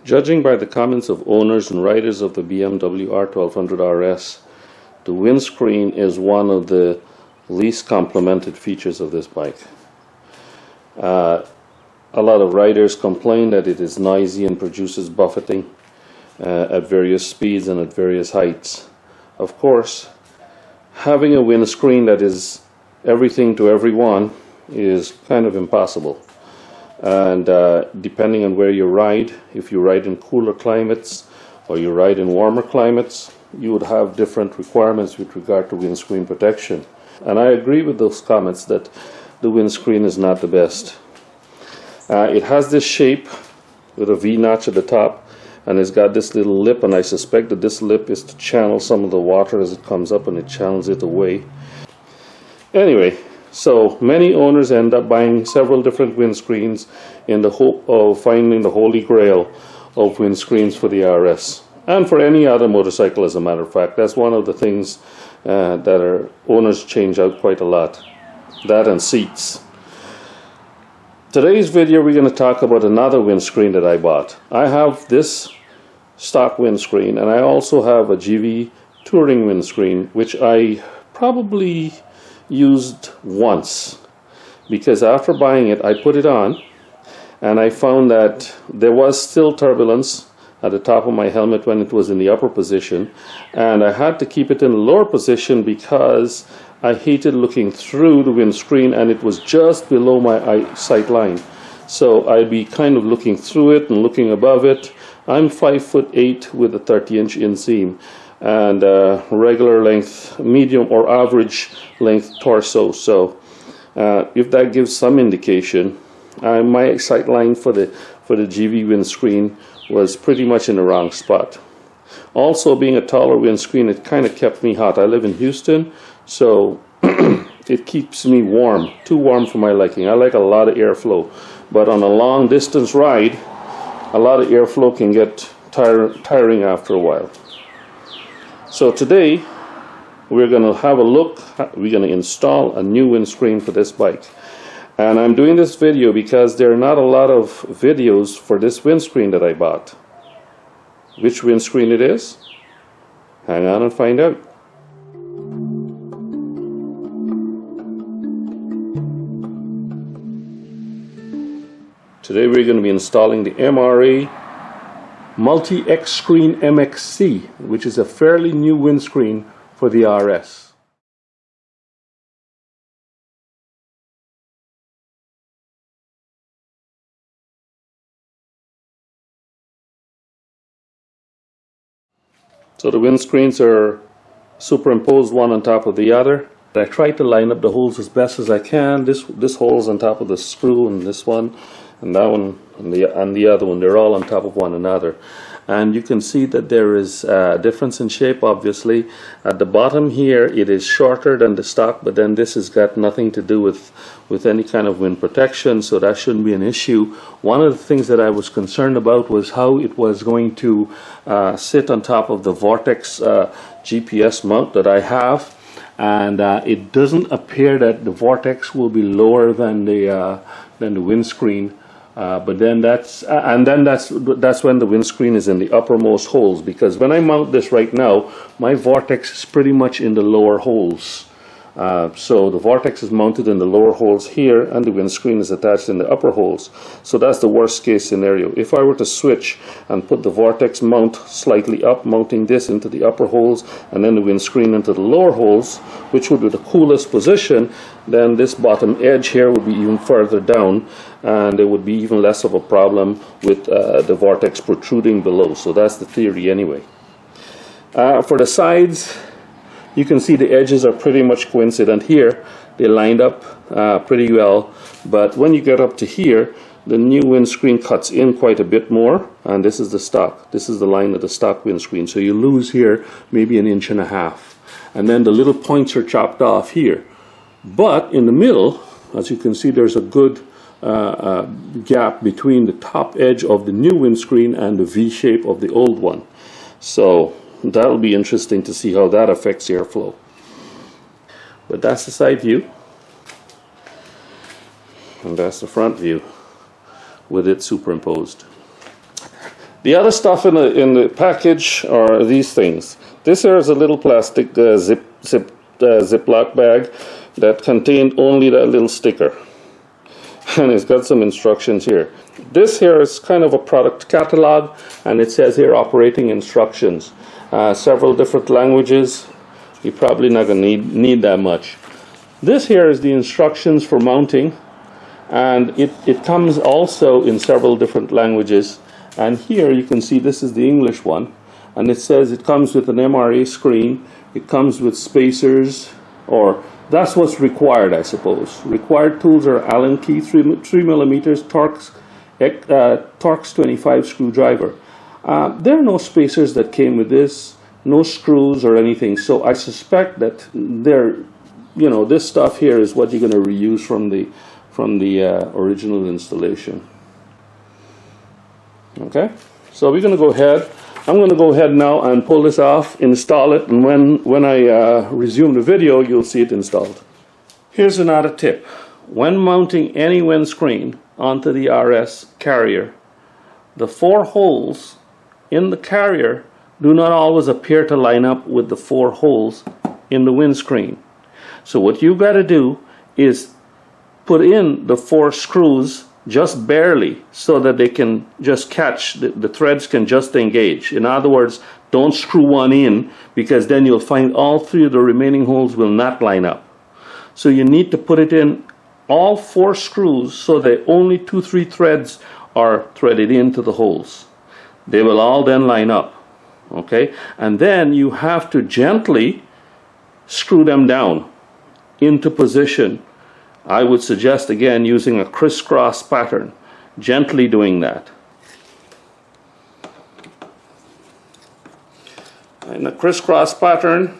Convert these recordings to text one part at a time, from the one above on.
Judging by the comments of owners and riders of the BMW R1200RS, the windscreen is one of the least complimented features of this bike. A lot of riders complain that it is noisy and produces buffeting at various speeds and at various heights. Of course, having a windscreen that is everything to everyone is kind of impossible. And depending on where you ride, if you ride in cooler climates or you ride in warmer climates, you would have different requirements with regard to windscreen protection. And I agree with those comments that the windscreen is not the best. It has this shape with a V-notch at the top, and it's got this little lip, and I suspect that this lip is to channel some of the water as it comes up, and it channels it away. Anyway, so many owners end up buying several different windscreens in the hope of finding the holy grail of windscreens for the RS, and for any other motorcycle, as a matter of fact. That's one of the things that our owners change out quite a lot. That and seats. Today's video we're going to talk about another windscreen that I bought. I have this stock windscreen, and I also have a GV touring windscreen, which I probably used once, because after buying it I put it on and I found that there was still turbulence at the top of my helmet when it was in the upper position, and I had to keep it in the lower position because I hated looking through the windscreen and it was just below my sight line. So I'd be kind of looking through it and looking above it. I'm 5'8" with a 30-inch inseam and regular length, medium or average length torso. So if that gives some indication, my sight line for the GV windscreen was pretty much in the wrong spot. Also, being a taller windscreen, it kind of kept me hot. I live in Houston, so it keeps me warm, too warm for my liking. I like a lot of airflow, but on a long distance ride, a lot of airflow can get tiring after a while. So today we're going to have a look. We're going to install a new windscreen for this bike, and I'm doing this video because there are not a lot of videos for this windscreen that I bought. Which windscreen it is? Hang on and find out. Today we're going to be installing the MRA Multi X-Creen MXC, which is a fairly new windscreen for the RS. So the windscreens are superimposed one on top of the other. I tried to line up the holes as best as I can. This hole is on top of the screw, and this one, and that one, and the other one. They're all on top of one another. And you can see that there is a difference in shape, obviously. At the bottom here, it is shorter than the stock, but then this has got nothing to do with any kind of wind protection, so that shouldn't be an issue. One of the things that I was concerned about was how it was going to sit on top of the Vortex GPS mount that I have. And it doesn't appear that the Vortex will be lower than the windscreen. But then that's when the windscreen is in the uppermost holes, because when I mount this right now, my Vortex is pretty much in the lower holes. So the Vortex is mounted in the lower holes here, and the windscreen is attached in the upper holes. So that's the worst case scenario. If I were to switch and put the Vortex mount slightly up, mounting this into the upper holes and then the windscreen into the lower holes, which would be the coolest position, then this bottom edge here would be even further down, and there would be even less of a problem with the Vortex protruding below. So that's the theory anyway. For the sides, you can see the edges are pretty much coincident here. They lined up pretty well, but when you get up to here, the new windscreen cuts in quite a bit more, and this is the stock. This is the line of the stock windscreen, so you lose here maybe 1.5 inches, and then the little points are chopped off here. But in the middle, as you can see, there's a good gap between the top edge of the new windscreen and the V shape of the old one. So that'll be interesting to see how that affects airflow. But that's the side view, and that's the front view with it superimposed. The other stuff in the package are these things. This here is a little plastic Ziploc bag that contained only that little sticker. And it's got some instructions here. This here is kind of a product catalog, and it says here operating instructions. Several different languages. You're probably not going to need that much. This here is the instructions for mounting, and it comes also in several different languages. And here you can see this is the English one, and it says it comes with an MRA screen, it comes with spacers, or that's what's required, I suppose. Required tools are Allen key, 3mm, Torx 25 screwdriver. There are no spacers that came with this, no screws or anything, so I suspect that this stuff here is what you're going to reuse from the original installation. Okay, so we're going to go ahead. I'm going to go ahead now and pull this off, install it, and when I resume the video, you'll see it installed. Here's another tip. When mounting any windscreen onto the RS carrier, the 4 holes in the carrier do not always appear to line up with the 4 holes in the windscreen. So what you've got to do is put in the 4 screws just barely, so that they can just catch, the threads can just engage. In other words, don't screw one in, because then you'll find all 3 of the remaining holes will not line up. So you need to put it in all 4 screws so that only 2-3 threads are threaded into the holes. They will all then line up. Okay, and then you have to gently screw them down into position. I would suggest again using a crisscross pattern, gently doing that. In a crisscross pattern,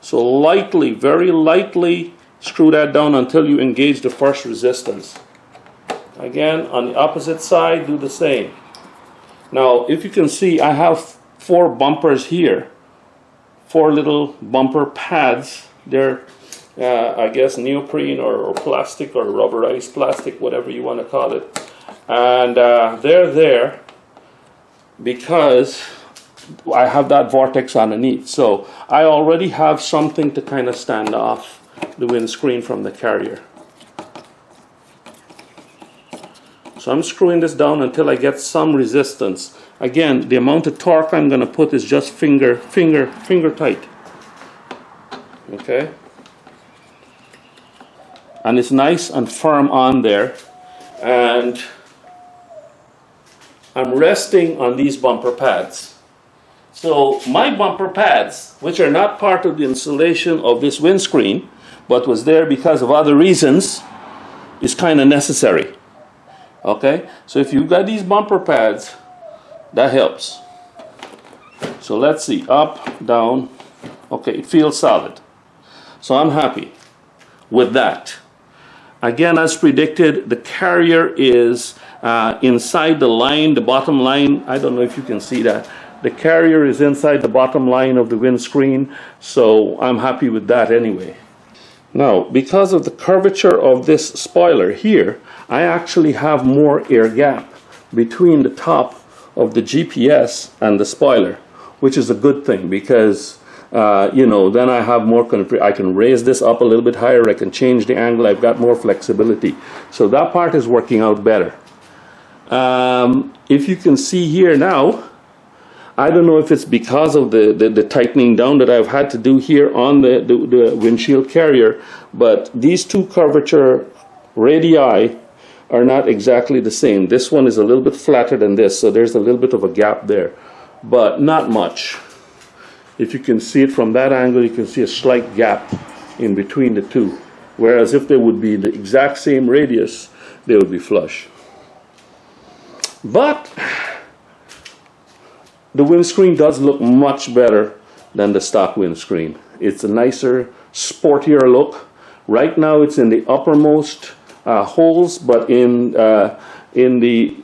so lightly, very lightly screw that down until you engage the first resistance. Again, on the opposite side, do the same. Now, if you can see, I have 4 bumpers here, 4 little bumper pads. They're I guess neoprene or plastic or rubberized plastic, whatever you want to call it. And they're there because I have that vortex underneath. So I already have something to kind of stand off the windscreen from the carrier. So I'm screwing this down until I get some resistance. Again, the amount of torque I'm going to put is just finger tight. Okay? And it's nice and firm on there, and I'm resting on these bumper pads. So my bumper pads, which are not part of the installation of this windscreen, but was there because of other reasons, is kind of necessary. Okay, so if you've got these bumper pads, that helps. So let's see, up, down. Okay, it feels solid. So I'm happy with that. Again, as predicted, the carrier is inside the line, the bottom line. I don't know if you can see that. The carrier is inside the bottom line of the windscreen, so I'm happy with that anyway. Now, because of the curvature of this spoiler here, I actually have more air gap between the top of the GPS and the spoiler, which is a good thing because then I have more I can raise this up a little bit higher, I can change the angle, I've got more flexibility. So that part is working out better. If you can see here now, I don't know if it's because of the tightening down that I've had to do here on the windshield carrier, but these 2 curvature radii are not exactly the same. This one is a little bit flatter than this, so there's a little bit of a gap there, but not much. If you can see it from that angle, you can see a slight gap in between the 2. Whereas if they would be the exact same radius, they would be flush. But the windscreen does look much better than the stock windscreen. It's a nicer, sportier look. Right now it's in the uppermost holes, but it's in the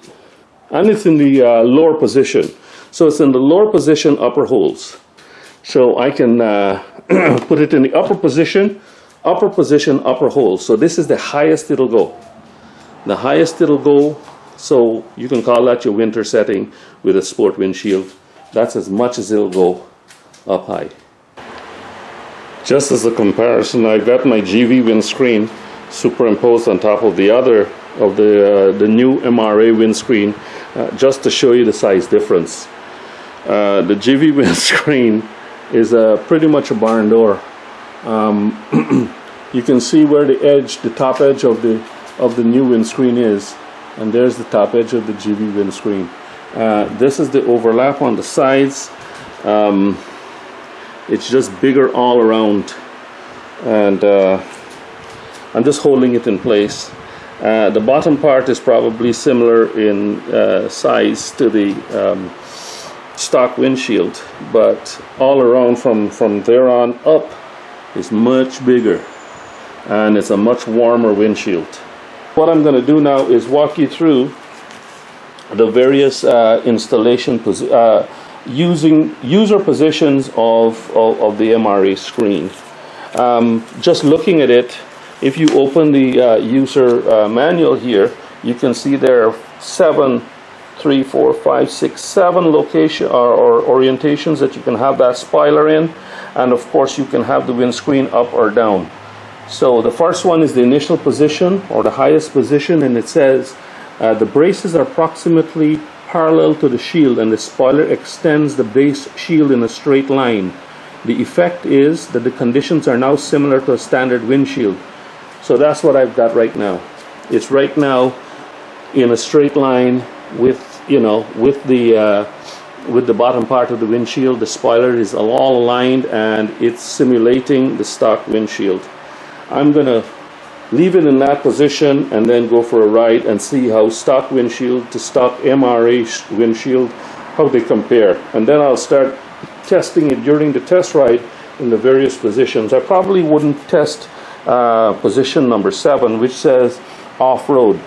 lower position. So it's in the lower position, upper holes. So I can put it in the upper position, upper hole. So this is the highest it'll go. The highest it'll go So you can call that your winter setting with a sport windshield. That's as much as it'll go up high. Just as a comparison, I've got my GV windscreen superimposed on top of the other of the new MRA windscreen, just to show you the size difference. The GV windscreen is pretty much a barn door. You can see where the top edge of the new windscreen is, and there's the top edge of the GV windscreen. This is the overlap on the sides. It's just bigger all around, and I'm just holding it in place. The bottom part is probably similar in size to the stock windshield, but all around from there on up is much bigger, and it's a much warmer windshield. What I'm going to do now is walk you through the various installation using user positions of the MRA screen. Just looking at it, if you open the user manual here, you can see there are 7 location or orientations that you can have that spoiler in, and of course you can have the windscreen up or down. So the first one is the initial position, or the highest position, and it says the braces are approximately parallel to the shield and the spoiler extends the base shield in a straight line. The effect is that the conditions are now similar to a standard windshield. So that's what I've got right now. It's right now in a straight line with the bottom part of the windshield. The spoiler is all aligned and it's simulating the stock windshield. I'm gonna leave it in that position and then go for a ride and see how stock windshield to stock MRA windshield, how they compare. And then I'll start testing it during the test ride in the various positions. I probably wouldn't test position number 7, which says off-road.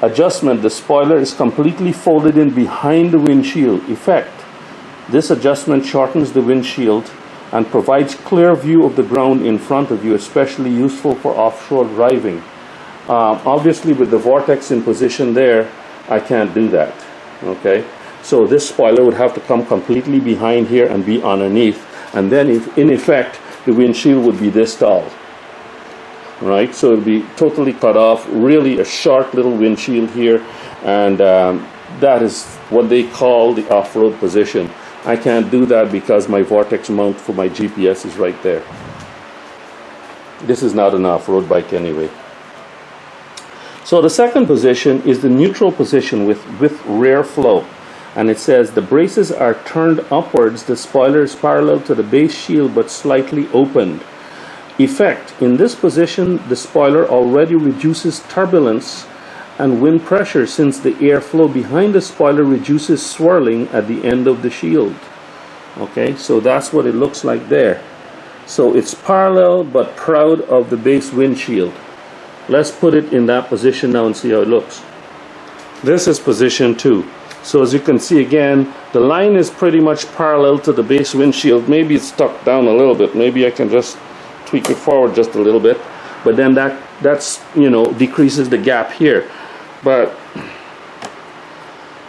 Adjustment, the spoiler is completely folded in behind the windshield. Effect, this adjustment shortens the windshield and provides clear view of the ground in front of you, especially useful for off-road driving. Obviously with the vortex in position there, I can't do that, okay? So this spoiler would have to come completely behind here and be underneath, and then in effect, the windshield would be this tall, right? So it would be totally cut off, really a short little windshield here, and that is what they call the off-road position. I can't do that because my vortex mount for my GPS is right there. This is not an off-road bike anyway. So the second position is the neutral position with rear flow. And it says the braces are turned upwards, the spoiler is parallel to the base shield but slightly opened. Effect, in this position the spoiler already reduces turbulence and wind pressure since the airflow behind the spoiler reduces swirling at the end of the shield. Okay, so that's what it looks like there. So it's parallel but proud of the base windshield. Let's put it in that position now and see how it looks. This is position 2. So as you can see again, the line is pretty much parallel to the base windshield. Maybe it's stuck down a little bit. Maybe I can just tweak it forward just a little bit. But then that's decreases the gap here. But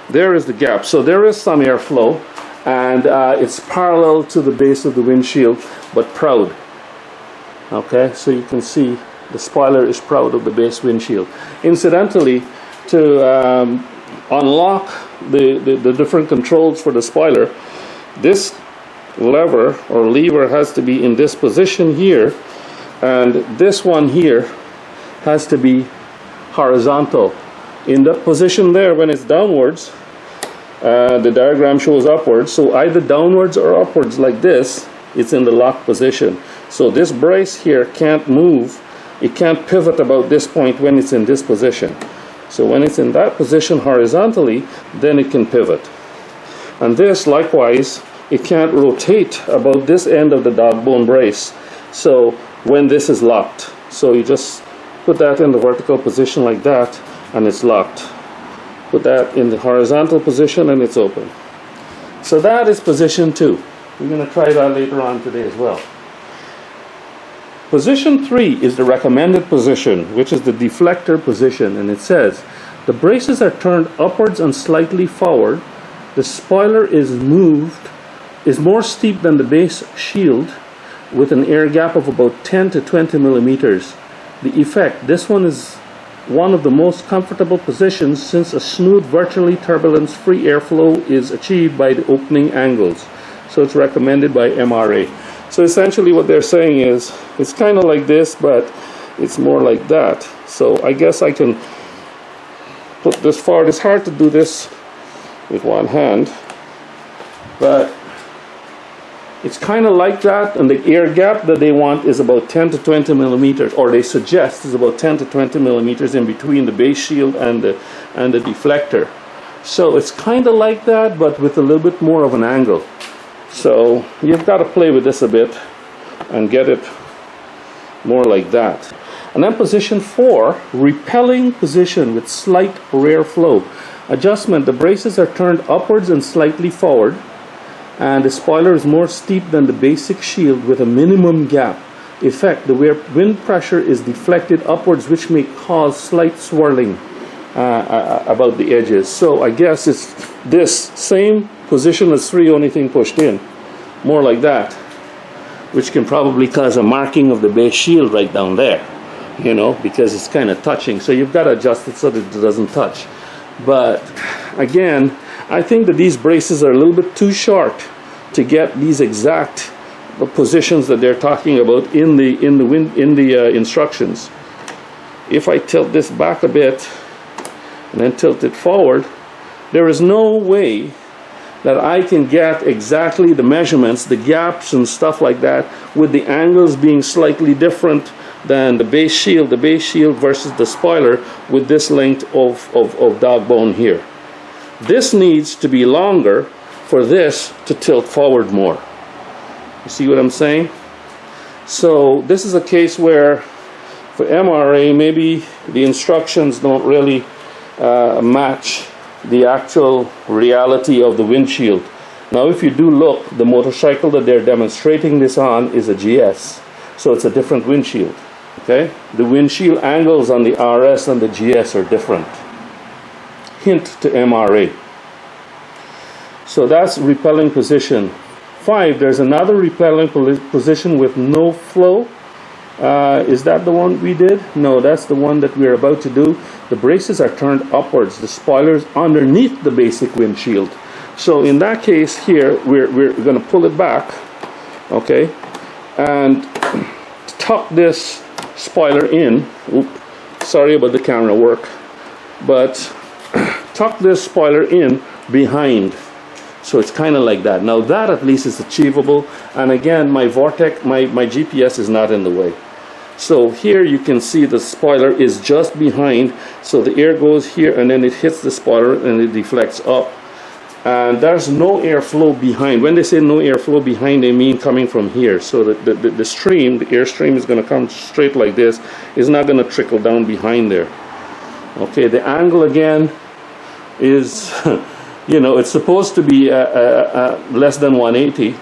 there is the gap. So there is some airflow, and it's parallel to the base of the windshield, but proud. Okay, so you can see the spoiler is proud of the base windshield. Incidentally, to unlock the different controls for the spoiler, this lever or lever has to be in this position here, and this one here has to be horizontal. In that position there, when it's downwards, the diagram shows upwards, so either downwards or upwards like this, it's in the lock position. So this brace here can't move, it can't pivot about this point when it's in this position. So when it's in that position horizontally, then it can pivot. And this, likewise, it can't rotate about this end of the dog bone brace. So when this is locked, so you just put that in the vertical position like that, and it's locked. Put that in the horizontal position and it's open. So that is position 2. We're going to try that later on today as well. Position 3 is the recommended position, which is the deflector position, and it says The braces are turned upwards and slightly forward. The spoiler is more steep than the base shield with an air gap of about 10 to 20 millimeters. The effect, this one is one of the most comfortable positions since a smooth, virtually turbulence-free airflow is achieved by the opening angles. So it's recommended by MRA. So essentially what they're saying is, it's kind of like this, but it's more like that. So I guess I can put this forward. It's hard to do this with one hand, but it's kind of like that, and the air gap that they want is about 10 to 20 millimeters, or they suggest is about 10 to 20 millimeters in between the base shield and the deflector. So it's kind of like that, but with a little bit more of an angle. So you've got to play with this a bit and get it more like that. And then position 4, repelling position with slight rear flow. Adjustment, the braces are turned upwards and slightly forward, and the spoiler is more steep than the basic shield with a minimum gap. Effect, the wind pressure is deflected upwards, which may cause slight swirling about the edges. So I guess it's this same position as 3, only thing pushed in, more like that, which can probably cause a marking of the base shield right down there, you know, because it's kind of touching. So you've got to adjust it so that it doesn't touch. But again, I think that these braces are a little bit too short to get these exact positions that they're talking about in the instructions. If I tilt this back a bit and then tilt it forward, there is no way that I can get exactly the measurements, the gaps and stuff like that, with the angles being slightly different than the base shield versus the spoiler with this length of dog bone here. This needs to be longer for this to tilt forward more. You see what I'm saying? So this is a case where for MRA, maybe the instructions don't really match the actual reality of the windshield. Now if you do look, the motorcycle that they're demonstrating this on is a GS. So it's a different windshield. Okay? The windshield angles on the RS and the GS are different. Hint to MRA. So that's repelling position. 5, there's another repelling position with no flow. Is that the one we did? No, that's the one that we're about to do. The braces are turned upwards. The spoiler's underneath the basic windshield. So in that case here, we're going to pull it back, okay, and tuck this spoiler in. Sorry about the camera work, but tuck this spoiler in behind. So it's kind of like that. Now that at least is achievable. And again, my vortex, my GPS is not in the way. So here you can see the spoiler is just behind. So the air goes here and then it hits the spoiler and it deflects up. And there's no airflow behind. When they say no airflow behind, they mean coming from here. So the stream, the airstream is going to come straight like this. It's not going to trickle down behind there. Okay, the angle again is... you know, it's supposed to be less than 180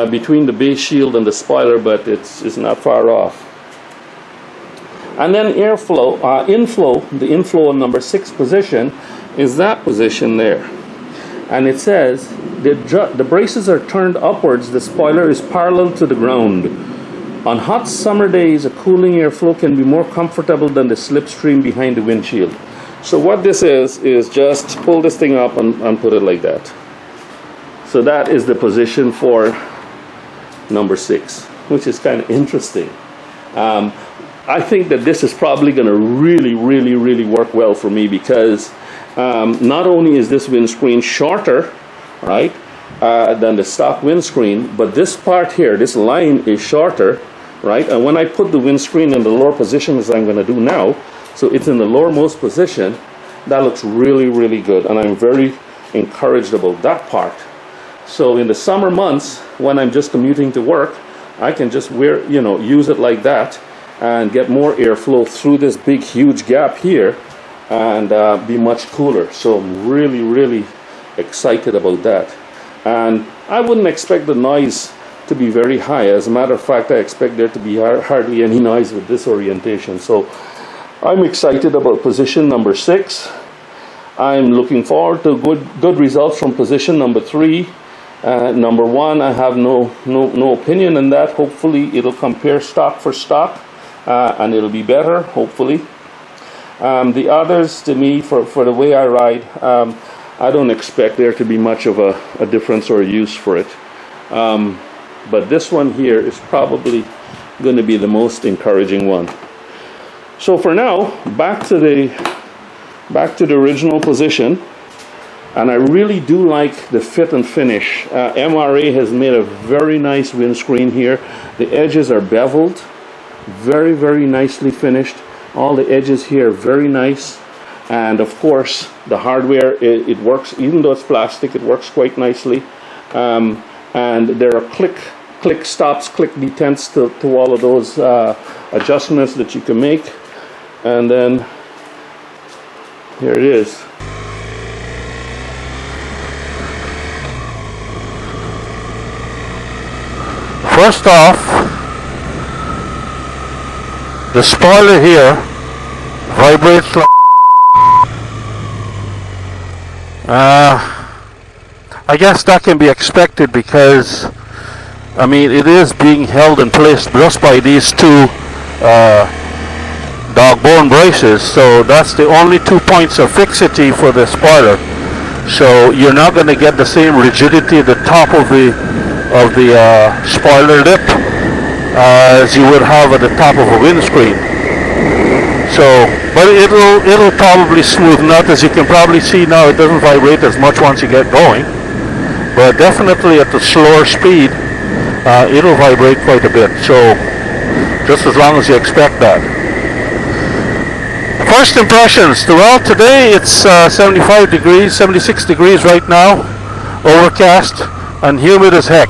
between the base shield and the spoiler, but it's not far off. And then airflow, inflow, the inflow on number 6 position is that position there. And it says the braces are turned upwards, the spoiler is parallel to the ground. On hot summer days, a cooling airflow can be more comfortable than the slipstream behind the windshield. So what this is just pull this thing up and put it like that. So that is the position for number 6, which is kind of interesting. I think that this is probably going to really work well for me because not only is this windscreen shorter, right, than the stock windscreen, but this part here, this line is shorter, right? And when I put the windscreen in the lower position as I'm going to do now, so it's in the lowermost position, that looks really good, and I'm very encouraged about that part. So in the summer months, when I'm just commuting to work, I can just use it like that and get more airflow through this big huge gap here and be much cooler. So I'm really excited about that. And I wouldn't expect the noise to be very high. As a matter of fact, I expect there to be hardly any noise with this orientation. So I'm excited about position number 6. I'm looking forward to good results from position number 3. Number 1, I have no opinion in that. Hopefully it'll compare stock for stock, and it'll be better, hopefully. The others, to me, for the way I ride, I don't expect there to be much of a difference or a use for it. But this one here is probably going to be the most encouraging one. So for now, back to the original position. And I really do like the fit and finish. MRA has made a very nice windscreen here. The edges are beveled, very, very nicely finished. All the edges here are very nice. And of course, the hardware, it works, even though it's plastic, it works quite nicely. And there are click stops, click detents to all of those adjustments that you can make. And then, here it is. First off, the spoiler here vibrates like I guess that can be expected because, I mean, it is being held in place just by these two dog bone braces, so that's the only 2 points of fixity for the spoiler. So you're not going to get the same rigidity at the top of the spoiler lip as you would have at the top of a windscreen. So, but it'll probably smoothen out. As you can probably see now, it doesn't vibrate as much once you get going, but definitely at the slower speed, it'll vibrate quite a bit. So, just as long as you expect that. First impressions. Well, today it's 75 degrees, 76 degrees right now, overcast and humid as heck.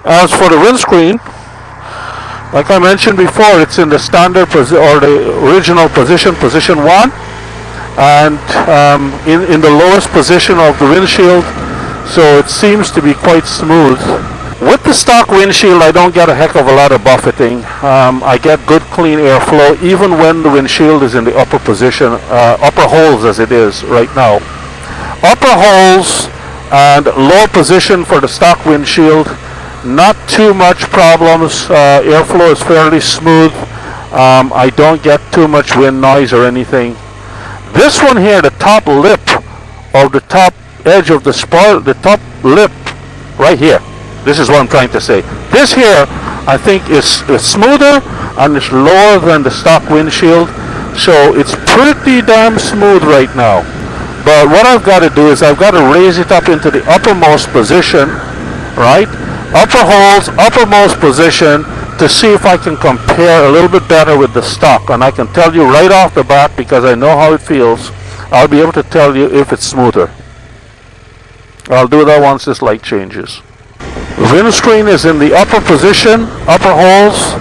As for the windscreen, like I mentioned before, it's in the standard or the original position, position 1, and in the lowest position of the windshield, so it seems to be quite smooth. With the stock windshield, I don't get a heck of a lot of buffeting. I get good clean airflow even when the windshield is in the upper position, upper holes as it is right now. Upper holes and low position for the stock windshield, not too much problems. Airflow is fairly smooth. I don't get too much wind noise or anything. This one here, the top lip of the top edge of the spoiler, the top lip right here, this is what I'm trying to say. This here I think is smoother and it's lower than the stock windshield, so it's pretty damn smooth right now. But what I've got to do is I've got to raise it up into the uppermost position, right? Upper holes, uppermost position, to see if I can compare a little bit better with the stock. And I can tell you right off the bat, because I know how it feels, I'll be able to tell you if it's smoother. I'll do that once this light changes. The windscreen is in the upper position, upper holes,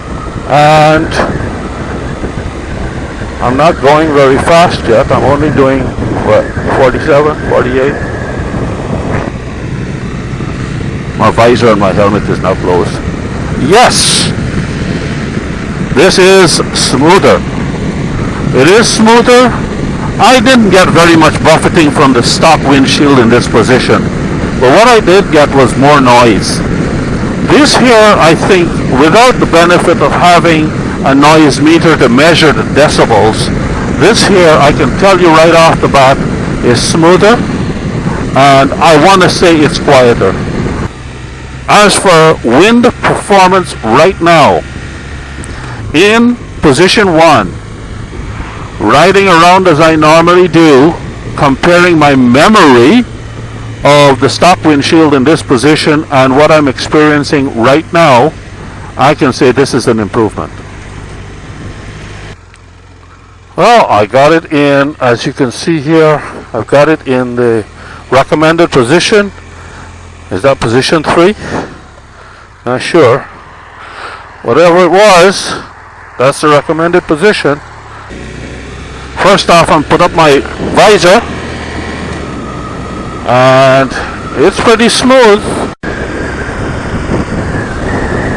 and I'm not going very fast yet. I'm only doing, what, 47, 48? My visor on my helmet is now closed. Yes! This is smoother. It is smoother. I didn't get very much buffeting from the stock windshield in this position, but what I did get was more noise. This here, I think, without the benefit of having a noise meter to measure the decibels, this here, I can tell you right off the bat, is smoother, and I want to say it's quieter. As for wind performance right now, in position 1, riding around as I normally do, comparing my memory of the stock windshield in this position and what I'm experiencing right now, I can say this is an improvement. Well, I got it in, as you can see here, I've got it in the recommended position. Is that position 3? Not sure. Whatever it was, that's the recommended position. First off, I'm put up my visor, and it's pretty smooth.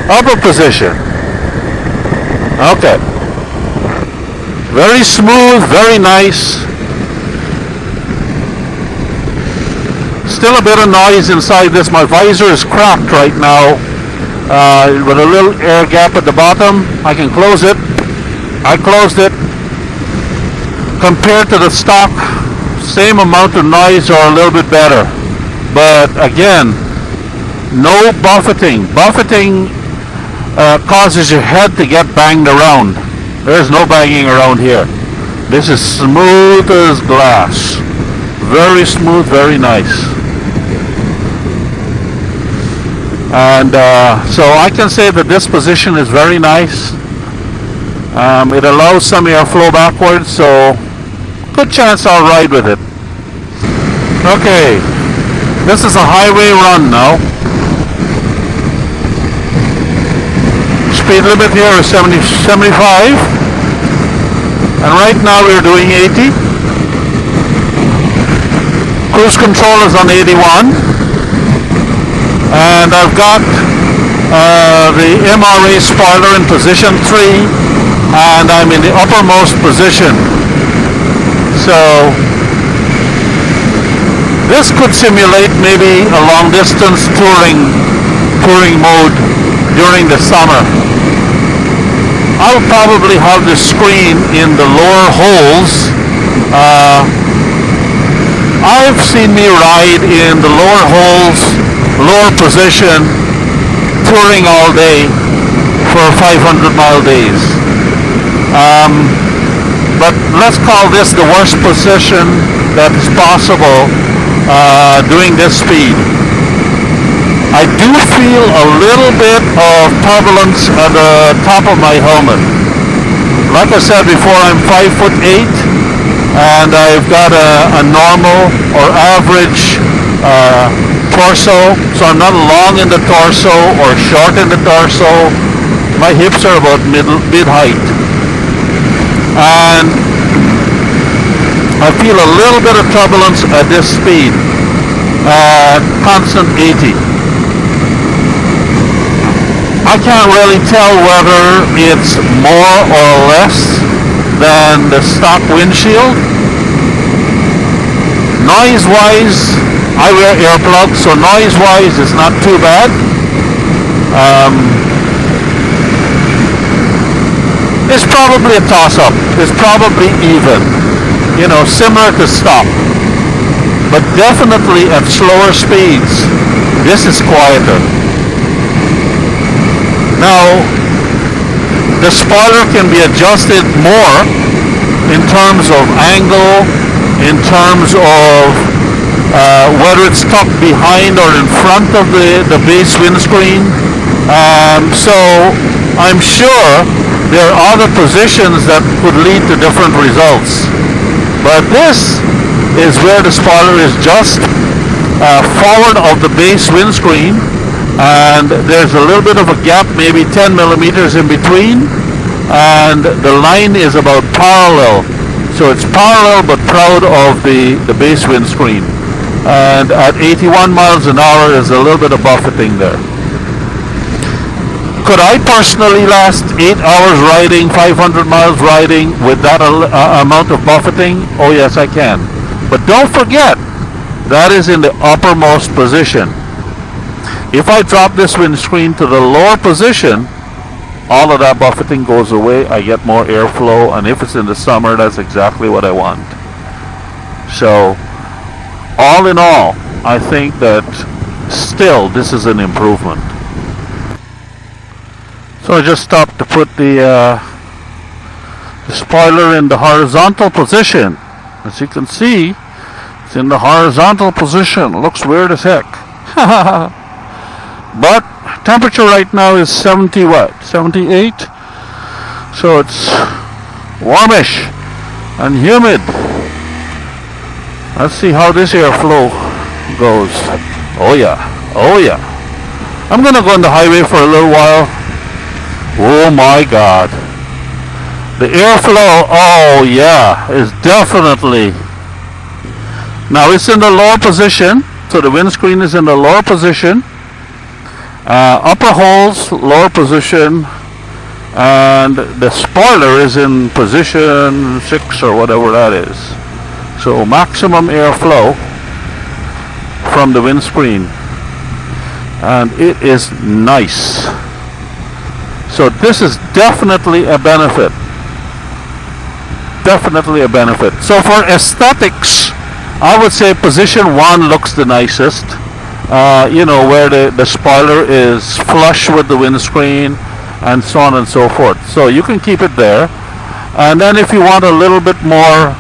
Upper position. Okay. Very smooth, very nice. still a bit of noise inside this. My visor is cracked right now with a little air gap at the bottom. I can close it. I closed it. Compared to the stock, same amount of noise or a little bit better. But again, no buffeting. Buffeting causes your head to get banged around. There's no banging around here. This is smooth as glass. Very smooth, very nice. And so I can say that this position is very nice. It allows some airflow backwards, so good chance I'll ride with it. Okay, this is a highway run now. Speed limit here is 75, and right now we're doing 80. Cruise control is on 81, and I've got the MRA spoiler in position 3, and I'm in the uppermost position. So this could simulate maybe a long distance touring mode during the summer. I'll probably have the screen in the lower holes. I've seen me ride in the lower holes, lower position, touring all day for 500-mile days. But let's call this the worst position that is possible doing this speed. I do feel a little bit of turbulence at the top of my helmet. Like I said before, I'm 5'8", and I've got a normal or average torso, so I'm not long in the torso or short in the torso. My hips are about mid-height. And I feel a little bit of turbulence at this speed, constant 80. I can't really tell whether it's more or less than the stock windshield. Noise-wise, I wear earplugs, so noise-wise it's not too bad. It's probably a toss-up. It's probably even. You know, similar to stock. But definitely at slower speeds, this is quieter. Now, the spoiler can be adjusted more in terms of angle, in terms of whether it's tucked behind or in front of the base windscreen. So I'm sure there are other positions that could lead to different results. But this is where the spoiler is just forward of the base windscreen, and there's a little bit of a gap, maybe 10 millimeters in between, and the line is about parallel. So it's parallel but proud of the base windscreen. And at 81 miles an hour, there's a little bit of buffeting there. Could I personally last 8 hours riding, 500 miles riding with that amount of buffeting? Oh yes, I can. But don't forget, that is in the uppermost position. If I drop this windscreen to the lower position, all of that buffeting goes away. I get more airflow, and if it's in the summer, that's exactly what I want. So, all in all, I think that still this is an improvement. So I just stopped to put the spoiler in the horizontal position. As you can see, it's in the horizontal position. Looks weird as heck. But temperature right now is 70 what? 78? So it's warmish and humid. Let's see how this airflow goes. Oh yeah, oh yeah. I'm gonna go on the highway for a little while. Oh my God. The airflow, oh yeah, is definitely. Now it's in the lower position, so the windscreen is in the lower position. Upper holes, lower position, and the spoiler is in position 6 or whatever that is. So maximum airflow from the windscreen, and it is nice. So this is definitely a benefit. Definitely a benefit. So for aesthetics, I would say position 1 looks the nicest. You know, where the spoiler is flush with the windscreen and so on and so forth. So you can keep it there. And then if you want a little bit more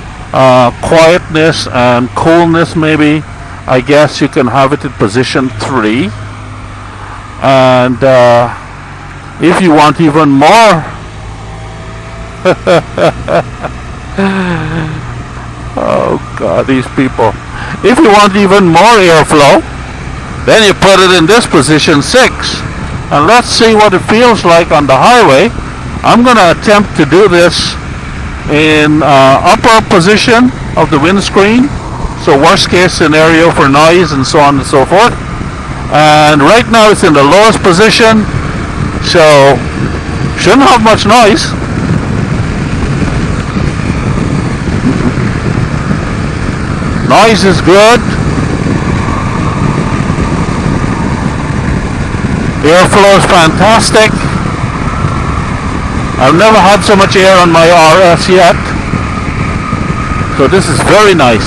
quietness and coolness, maybe, I guess you can have it in position 3. And if you want even more oh God, these people. If you want even more airflow, then you put it in this position 6. And let's see what it feels like on the highway. I'm going to attempt to do this in upper position of the windscreen. So worst case scenario for noise and so on and so forth. And right now it's in the lowest position, so shouldn't have much noise. Noise is good. Airflow is fantastic. I've never had so much air on my RS yet. So this is very nice.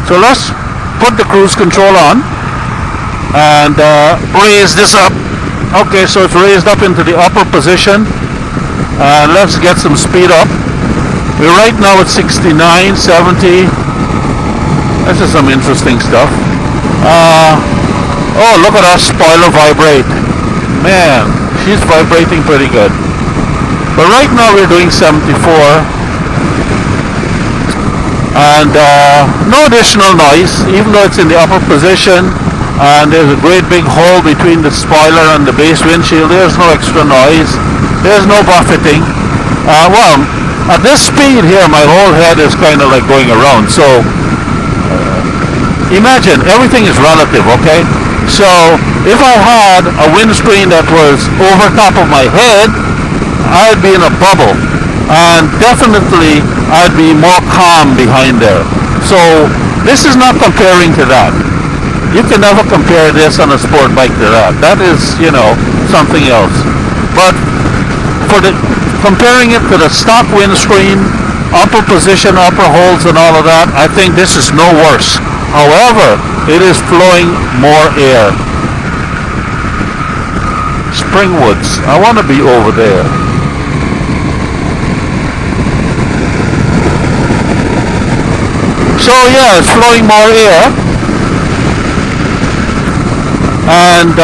So let's put the cruise control on and raise this up. Okay, so it's raised up into the upper position. And let's get some speed up. We're right now at 69, 70. This is some interesting stuff. Oh, look at our spoiler vibrate. Man, she's vibrating pretty good. But right now we're doing 74. And no additional noise, even though it's in the upper position. And there's a great big hole between the spoiler and the base windshield. There's no extra noise. There's no buffeting. Well, at this speed here, my whole head is kind of like going around. So imagine, everything is relative, okay? So if I had a windscreen that was over top of my head, I'd be in a bubble. And definitely I'd be more calm behind there. So this is not comparing to that. You can never compare this on a sport bike to that. That is, you know, something else. But for the comparing it to the stock windscreen, upper position, upper holes and all of that, I think this is no worse. However, it is flowing more air. Springwoods, I want to be over there. So yeah, it's flowing more air. And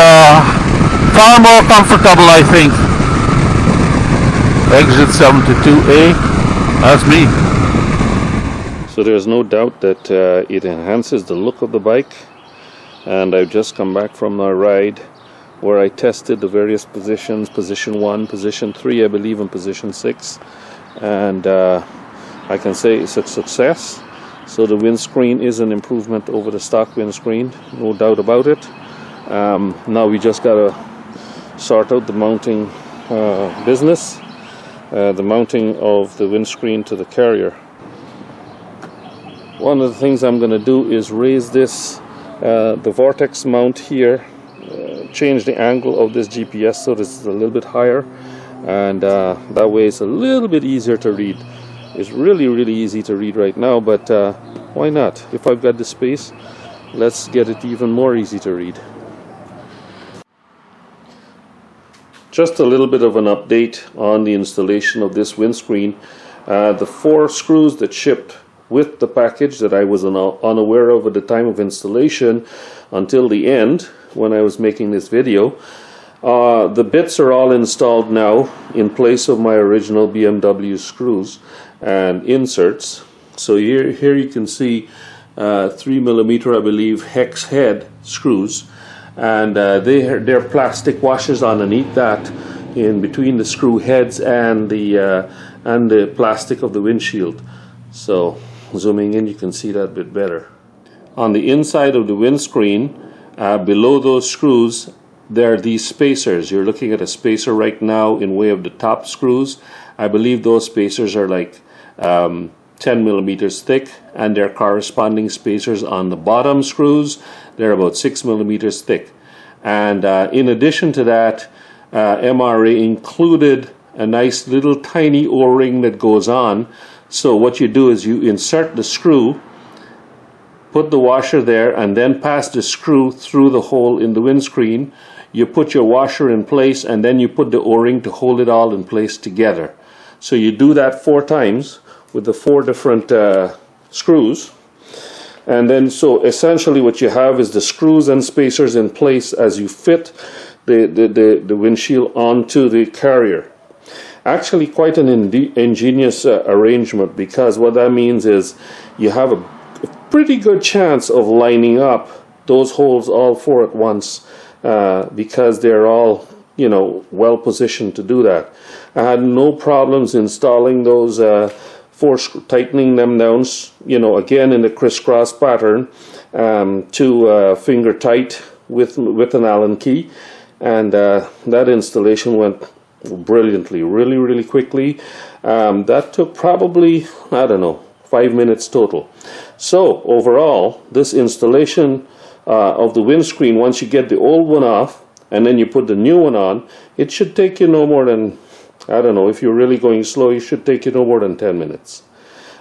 far more comfortable, I think. Exit 72A, that's me. So there's no doubt that it enhances the look of the bike. And I've just come back from my ride where I tested the various positions, position 1, position 3, I believe, and position 6. And I can say it's a success. So the windscreen is an improvement over the stock windscreen, no doubt about it. Now we just gotta sort out the mounting business, the mounting of the windscreen to the carrier. One of the things I'm gonna do is raise this, the vortex mount here, change the angle of this GPS so this is a little bit higher, and that way it's a little bit easier to read. It's really easy to read right now, but why not? If I've got the space, let's get it even more easy to read. Just a little bit of an update on the installation of this windscreen. The 4 screws that shipped with the package that I was unaware of at the time of installation until the end when I was making this video. The bits are all installed now in place of my original BMW screws and inserts. So here you can see 3mm, I believe, hex head screws, and they're plastic washers underneath that in between the screw heads and the plastic of the windshield. So zooming in, you can see that a bit better. On the inside of the windscreen, below those screws, there are these spacers. You're looking at a spacer right now in way of the top screws. I believe those spacers are like 10 millimeters thick, and their corresponding spacers on the bottom screws, they're about 6 millimeters thick. And in addition to that, MRA included a nice little tiny O-ring that goes on. So what you do is you insert the screw, put the washer there, and then pass the screw through the hole in the windscreen. You put your washer in place, and then you put the O-ring to hold it all in place together. So you do that 4 times with the 4 different screws. And then so essentially what you have is the screws and spacers in place as you fit the windshield onto the carrier. Actually quite an ingenious arrangement, because what that means is you have a pretty good chance of lining up those holes all 4 at once, because they're all, you know, well positioned to do that. I had no problems installing those tightening them down, you know, again in the crisscross pattern, to finger tight with an Allen key, and that installation went brilliantly, really quickly. That took probably, I don't know, 5 minutes total. So overall, this installation of the windscreen, once you get the old one off and then you put the new one on, it should take you no more than, I don't know, if you're really going slow, it should take you no more than 10 minutes.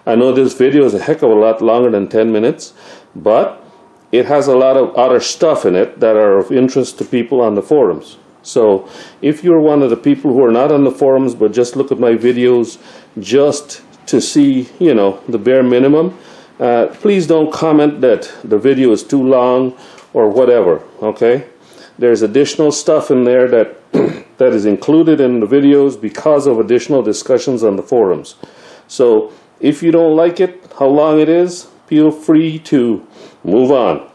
I know this video is a heck of a lot longer than 10 minutes, but it has a lot of other stuff in it that are of interest to people on the forums. So if you're one of the people who are not on the forums but just look at my videos just to see, you know, the bare minimum, please don't comment that the video is too long or whatever, okay? There's additional stuff in there that that is included in the videos because of additional discussions on the forums. So if you don't like it, how long it is, feel free to move on,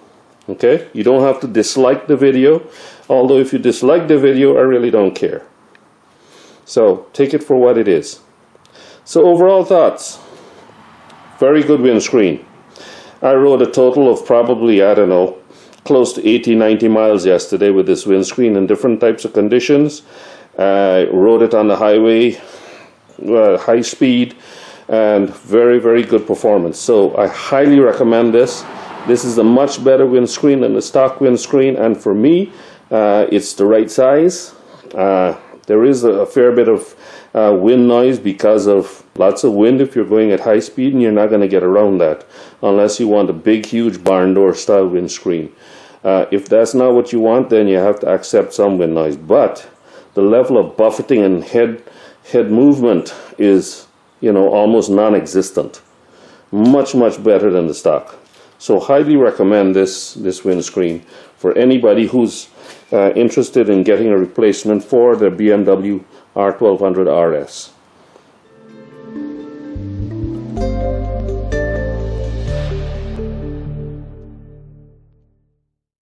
okay? You don't have to dislike the video, although if you dislike the video, I really don't care. So take it for what it is. So overall thoughts, very good windscreen. I rode a total of probably, I don't know, close to 80-90 miles yesterday with this windscreen in different types of conditions. I rode it on the highway, high speed, and very good performance. So I highly recommend this. This is a much better windscreen than the stock windscreen, and for me, it's the right size. There is a fair bit of wind noise because of lots of wind if you're going at high speed, and you're not going to get around that unless you want a big, huge barn door style windscreen. If that's not what you want, then you have to accept some wind noise. But the level of buffeting and head movement is, you know, almost non-existent. Much better than the stock. So highly recommend this windscreen for anybody who's interested in getting a replacement for the BMW R1200RS.